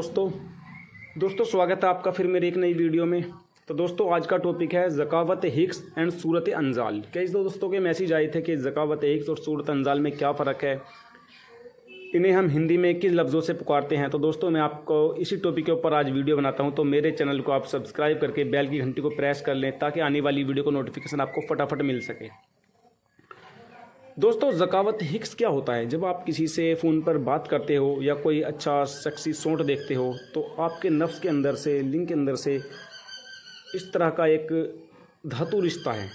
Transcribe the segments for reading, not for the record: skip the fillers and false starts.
दोस्तों स्वागत है आपका फिर मेरी एक नई वीडियो में। तो दोस्तों आज का टॉपिक है ज़कावत हिक्स एंड सूरत अंजाल। कई दोस्तों के मैसेज आए थे कि ज़कावत हिक्स और सूरत अंजाल में क्या फ़र्क है, इन्हें हम हिंदी में किस लफ्ज़ों से पुकारते हैं। तो दोस्तों मैं आपको इसी टॉपिक के ऊपर आज वीडियो बनाता हूं। तो मेरे चैनल को आप सब्सक्राइब करके बेल की घंटी को प्रेस कर लें ताकि आने वाली वीडियो को नोटिफिकेशन आपको फटाफट मिल सके। दोस्तों ज़कावत हिक्स क्या होता है? जब आप किसी से फ़ोन पर बात करते हो या कोई अच्छा सेक्सी शॉट देखते हो तो आपके नफ्स के अंदर से, लिंग के अंदर से इस तरह का एक धातु रिश्ता है।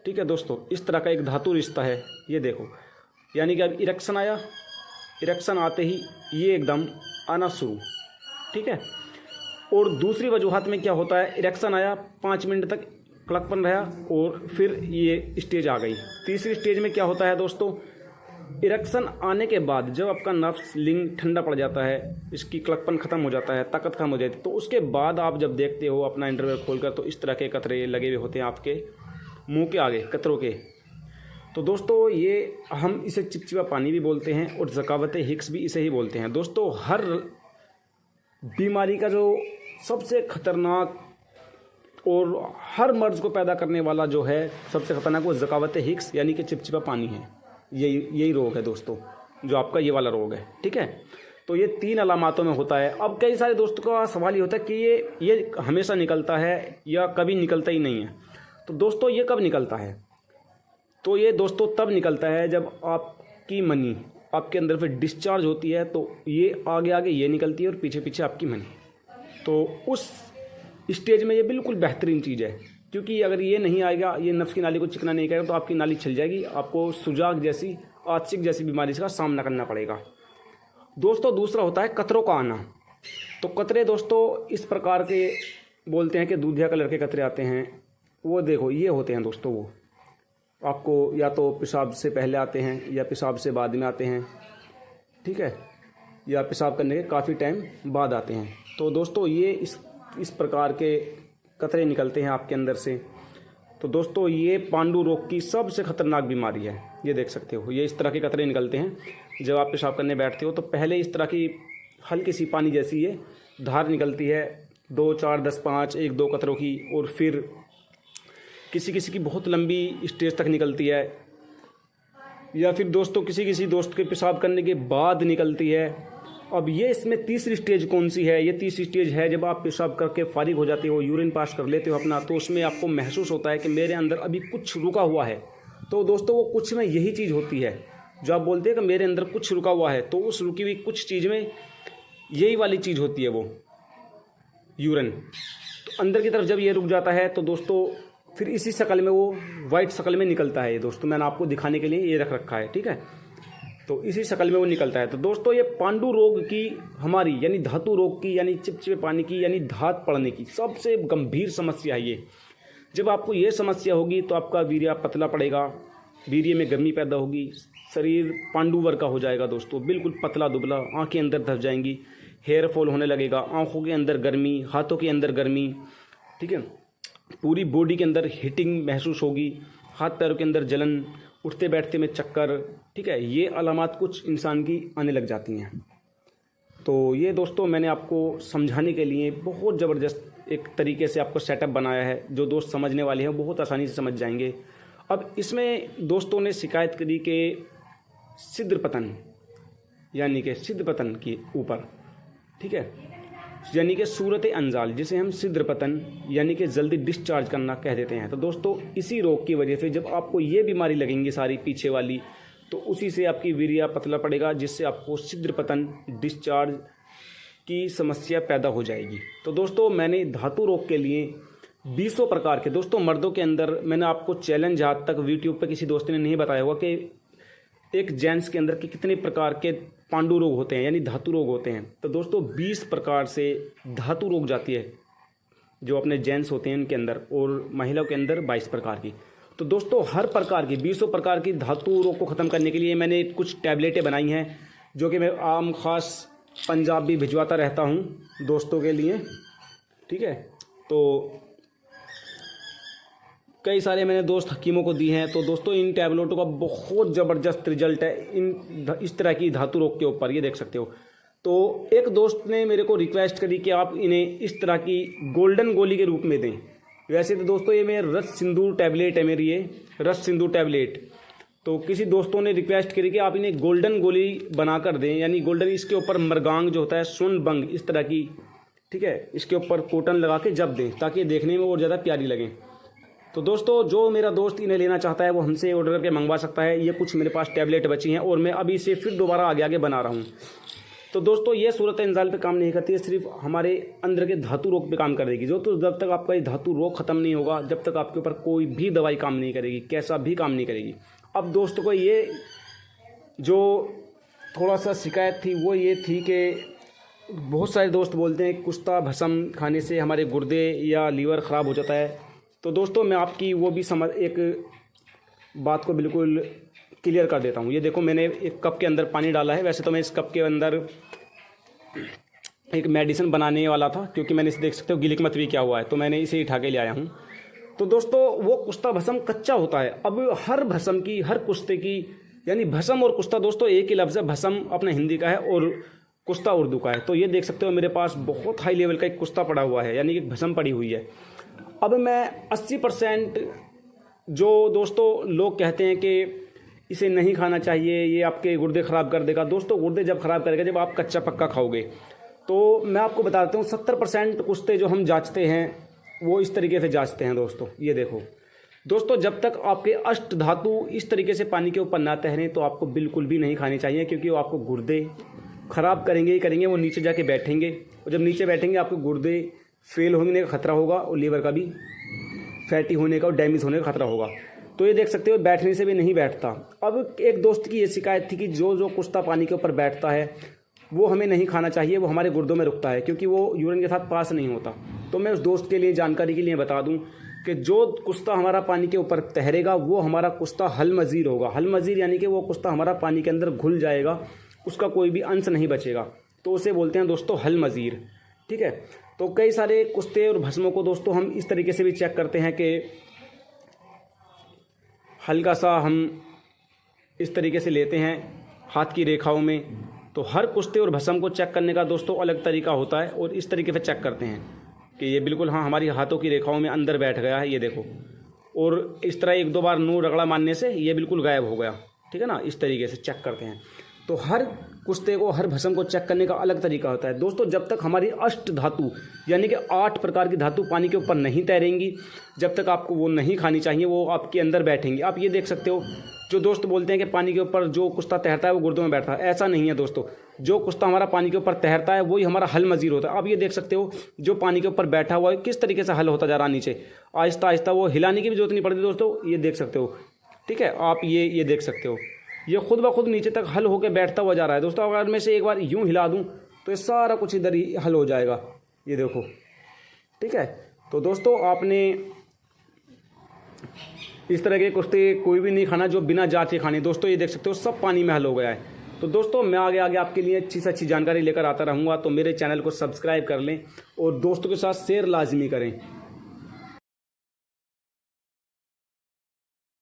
ठीक है दोस्तों, इस तरह का एक धातु रिश्ता है। ये देखो, यानी कि अब इरेक्शन आया, इरेक्शन आते ही ये एकदम आना शुरू। ठीक है। और दूसरी वजूहत में क्या होता है, इरेक्शन आया 5 मिनट तक क्लकपन रहा और फिर ये स्टेज आ गई। तीसरी स्टेज में क्या होता है दोस्तों, इरेक्शन आने के बाद जब आपका नफ्स लिंग ठंडा पड़ जाता है, इसकी क्लकपन ख़त्म हो जाता है, ताकत खत्म हो जाती है, तो उसके बाद आप जब देखते हो अपना इंटरव्यू खोलकर तो इस तरह के कतरे लगे हुए होते हैं आपके मुंह के आगे, कतरों के। तो दोस्तों ये हम इसे चिपचिपा पानी भी बोलते हैं और ज़कावत हिक्स भी इसे ही बोलते हैं। दोस्तों हर बीमारी का जो सबसे खतरनाक और हर मर्ज़ को पैदा करने वाला जो है सबसे खतरनाक, वो ज़कावत हिक्स यानी कि चिपचिपा पानी है। यही रोग है दोस्तों, जो आपका ये वाला रोग है। ठीक है। तो ये 3 अलामातों में होता है। अब कई सारे दोस्तों का सवाल ये होता है कि ये हमेशा निकलता है या कभी निकलता ही नहीं है। तो दोस्तों ये कब निकलता है? तो ये दोस्तों तब निकलता है जब आपकी मनी आपके अंदर फिर डिस्चार्ज होती है, तो ये आगे आगे ये निकलती है और पीछे पीछे आपकी मनी। तो उस स्टेज में ये बिल्कुल बेहतरीन चीज़ है, क्योंकि अगर ये नहीं आएगा, ये नफ्स की नाली को चिकना नहीं करेगा, तो आपकी नाली छिल जाएगी, आपको सुजाग जैसी, आछिक जैसी बीमारी का सामना करना पड़ेगा। दोस्तों दूसरा होता है कतरों का आना। तो कतरे दोस्तों इस प्रकार के बोलते हैं कि दूधिया कलर के कतरे आते हैं। वो देखो ये होते हैं दोस्तों, वो आपको या तो पेशाब से पहले आते हैं या पेशाब से बाद में आते हैं। ठीक है। या पेशाब करने के काफ़ी टाइम बाद आते हैं। तो दोस्तों ये इस प्रकार के कतरे निकलते हैं आपके अंदर से। तो दोस्तों ये पांडु रोग की सबसे खतरनाक बीमारी है। ये देख सकते हो, ये इस तरह के कतरे निकलते हैं। जब आप पेशाब करने बैठते हो तो पहले इस तरह की हल्की सी पानी जैसी ये धार निकलती है, 2, 4, 10, 5, 1, 2 कतरों की, और फिर किसी किसी की बहुत लंबी स्टेज तक निकलती है, या फिर दोस्तों किसी दोस्त के पेशाब करने के बाद निकलती है। अब ये इसमें तीसरी स्टेज कौन सी है? ये तीसरी स्टेज है जब आप पेशाब करके फारिग हो जाते हो, यूरिन पास कर लेते हो अपना, तो उसमें आपको महसूस होता है कि मेरे अंदर अभी कुछ रुका हुआ है। तो दोस्तों वो कुछ में यही चीज़ होती है जो आप बोलते हैं कि मेरे अंदर कुछ रुका हुआ है। तो उस रुकी हुई कुछ चीज़ में यही वाली चीज़ होती है, वो यूरिन। तो अंदर की तरफ जब ये रुक जाता है तो दोस्तों फिर इसी शक्ल में, वो वाइट शक्ल में निकलता है। ये दोस्तों मैंने आपको दिखाने के लिए ये रख रखा है। ठीक है। तो इसी शक्ल में वो निकलता है। तो दोस्तों ये पांडु रोग की, हमारी यानी धातु रोग की, यानी चिपचिपे पानी की, यानी धात पड़ने की सबसे गंभीर समस्या है ये। जब आपको ये समस्या होगी तो आपका वीर्य पतला पड़ेगा, वीर्य में गर्मी पैदा होगी, शरीर पांडुवर का हो जाएगा दोस्तों, बिल्कुल पतला दुबला, आंखें अंदर धस जाएंगी, हेयर फॉल होने लगेगा, आंखों के अंदर गर्मी, हाथों के अंदर गर्मी। ठीक है। पूरी बॉडी के अंदर हीटिंग महसूस होगी, हाथ पैरों के अंदर जलन, उठते बैठते में चक्कर। ठीक है। ये अलामात कुछ इंसान की आने लग जाती हैं। तो ये दोस्तों मैंने आपको समझाने के लिए बहुत ज़बरदस्त एक तरीके से आपको सेटअप बनाया है। जो दोस्त समझने वाले हैं वो बहुत आसानी से समझ जाएंगे। अब इसमें दोस्तों ने शिकायत करी कि सिद्र पतन, यानी कि सिद्र पतन के ऊपर, ठीक है, यानी कि सूरत अंजाल, जिसे हम सिद्र पतन यानी कि जल्दी डिस्चार्ज करना कह देते हैं। तो दोस्तों इसी रोग की वजह से जब आपको ये बीमारी लगेंगी सारी पीछे वाली, तो उसी से आपकी वीर्य पतला पड़ेगा, जिससे आपको सिद्र पतन, डिस्चार्ज की समस्या पैदा हो जाएगी। तो दोस्तों मैंने धातु रोग के लिए 20 प्रकार के, दोस्तों मर्दों के अंदर मैंने आपको चैलेंज आज तक यूट्यूब पर किसी दोस्त ने नहीं बताया होगा कि एक जेंट्स के अंदर के कितने प्रकार के पांडु रोग होते हैं, यानी धातु रोग होते हैं। तो दोस्तों 20 प्रकार से धातु रोग जाती है जो अपने जेंट्स होते हैं इनके अंदर, और महिलाओं के अंदर 22 प्रकार की। तो दोस्तों हर प्रकार की 20 प्रकार की धातु रोग को ख़त्म करने के लिए मैंने कुछ टैबलेटें बनाई हैं, जो कि मैं आम खास पंजाब भी भिजवाता रहता हूँ दोस्तों के लिए। ठीक है। तो कई सारे मैंने दोस्त हकीमों को दी हैं। तो दोस्तों इन टैबलेटों का बहुत ज़बरदस्त रिजल्ट है इस तरह की धातु रोग के ऊपर। ये देख सकते हो, तो एक दोस्त ने मेरे को रिक्वेस्ट करी कि आप इन्हें इस तरह की गोल्डन गोली के रूप में दें। वैसे तो दोस्तों ये मेरे रस सिंदूर टैबलेट है, मेरी ये रस सिंदूर टैबलेट। तो किसी दोस्तों ने रिक्वेस्ट करी कि आप इन्हें गोल्डन गोली बना कर दें, यानी गोल्डन, इसके ऊपर मरगांग जो होता है, स्वर्ण बंग इस तरह की, ठीक है, इसके ऊपर कॉटन लगा के जब दें ताकि ये देखने में और ज़्यादा प्यारी लगें। तो दोस्तों जो मेरा दोस्त इन्हें लेना चाहता है वो हमसे ऑर्डर करके मंगवा सकता है। ये कुछ मेरे पास टैबलेट बची हैं और मैं अभी इसे फिर दोबारा आगे आगे बना रहा हूँ। तो दोस्तों ये सूरत इंजाल पे काम नहीं करती है, सिर्फ हमारे अंदर के धातु रोग पे काम कर देगी। तो जब तक आपका ये धातु रोग ख़त्म नहीं होगा, जब तक आपके ऊपर कोई भी दवाई काम नहीं करेगी, कैसा भी काम नहीं करेगी। अब दोस्तों को ये जो थोड़ा सा शिकायत थी वो ये थी कि बहुत सारे दोस्त बोलते हैं कुश्ता भस्म खाने से हमारे गुर्दे या लीवर ख़राब हो जाता है। तो दोस्तों मैं आपकी वो भी एक बात को बिल्कुल क्लियर कर देता हूँ। ये देखो, मैंने एक कप के अंदर पानी डाला है। वैसे तो मैं इस कप के अंदर एक मेडिसिन बनाने वाला था, क्योंकि मैंने इसे देख सकते हो गिलिक मत भी क्या हुआ है, तो मैंने इसे उठा के ले आया हूँ। तो दोस्तों वो कुश्ता भस्म कच्चा होता है। अब हर भस्म की, हर कुश्ते की, यानी भस्म और कुश्ता दोस्तों एक ही लफ्ज़ है। भस्म अपने हिंदी का है और कुश्ता उर्दू का है। तो ये देख सकते हो मेरे पास बहुत हाई लेवल का एक कुश्ता पड़ा हुआ है, यानी कि भस्म पड़ी हुई है। अब मैं 80% जो दोस्तों लोग कहते हैं कि इसे नहीं खाना चाहिए, ये आपके गुर्दे ख़राब कर देगा। दोस्तों गुर्दे जब ख़राब करेगा जब आप कच्चा पक्का खाओगे। तो मैं आपको बता देता हूँ 70% कुश्ते जो हम जांचते हैं वो इस तरीके से जांचते हैं दोस्तों। ये देखो दोस्तों, जब तक आपके अष्ट धातु इस तरीके से पानी के ऊपर ना तैरें तो आपको बिल्कुल भी नहीं खानी चाहिए, क्योंकि वो आपको गुर्दे ख़राब करेंगे ही करेंगे। वो नीचे जाके बैठेंगे और जब नीचे बैठेंगे आपके गुर्दे फेल होने का खतरा होगा और लीवर का भी फैटी होने का और डैमेज होने का खतरा होगा। तो ये देख सकते हो बैठने से भी नहीं बैठता। अब एक दोस्त की ये शिकायत थी कि जो कुश्ता पानी के ऊपर बैठता है वो हमें नहीं खाना चाहिए, वो हमारे गुर्दों में रुकता है, क्योंकि वो यूरिन के साथ पास नहीं होता। तो मैं उस दोस्त के लिए जानकारी के लिए बता दूं कि जो कुश्ता हमारा पानी के ऊपर तैरेगा वो हमारा कुश्ता हल मज़ीर होगा। हल मज़ीर यानी कि वो कुश्ता हमारा पानी के अंदर घुल जाएगा, उसका कोई भी अंश नहीं बचेगा। तो उसे बोलते हैं दोस्तों हल मज़ीर, ठीक है। तो कई सारे कुश्ते और भस्मों को दोस्तों हम इस तरीके से भी चेक करते हैं कि हल्का सा हम इस तरीके से लेते हैं हाथ की रेखाओं में। तो हर कुश्ते और भस्म को चेक करने का दोस्तों अलग तरीका होता है और इस तरीके से चेक करते हैं कि ये बिल्कुल हाँ हमारी हाथों की रेखाओं में अंदर बैठ गया है, ये देखो। और इस तरह एक दो बार नूर रगड़ा मारने से ये बिल्कुल गायब हो गया, ठीक है ना। इस तरीके से चेक करते हैं। तो हर कुश्ते को, हर भस्म को चेक करने का अलग तरीका होता है दोस्तों। जब तक हमारी अष्ट धातु यानी कि 8 प्रकार की धातु पानी के ऊपर नहीं तैरेंगी, जब तक आपको वो नहीं खानी चाहिए, वो आपके अंदर बैठेंगी। आप ये देख सकते हो जो दोस्त बोलते हैं कि पानी के ऊपर जो कुश्ता तैरता है वो गुर्दों में बैठता है, ऐसा नहीं है दोस्तों। जो कुश्ता हमारा पानी के ऊपर तैरता है वही हमारा हल मज़ीर होता है। आप ये देख सकते हो जो पानी के ऊपर बैठा हुआ है किस तरीके से हल होता जा रहा है नीचे, आहिस्ता आहिस्ता। वो हिलाने की भी जरूरत नहीं पड़ती दोस्तों, ये देख सकते हो, ठीक है। आप ये देख सकते हो ये खुद ब खुद नीचे तक हल होकर बैठता हुआ जा रहा है दोस्तों। अगर मैं से एक बार यूं हिला दूं तो ये सारा कुछ इधर ही हल हो जाएगा, ये देखो, ठीक है। तो दोस्तों आपने इस तरह के कुश्ते कोई भी नहीं खाना जो बिना जांच के खाने। दोस्तों ये देख सकते हो सब पानी में हल हो गया है। तो दोस्तों मैं आगे आगे आपके लिए अच्छी से अच्छी जानकारी लेकर आता रहूँगा। तो मेरे चैनल को सब्सक्राइब कर लें और दोस्तों के साथ शेयर लाजमी करें।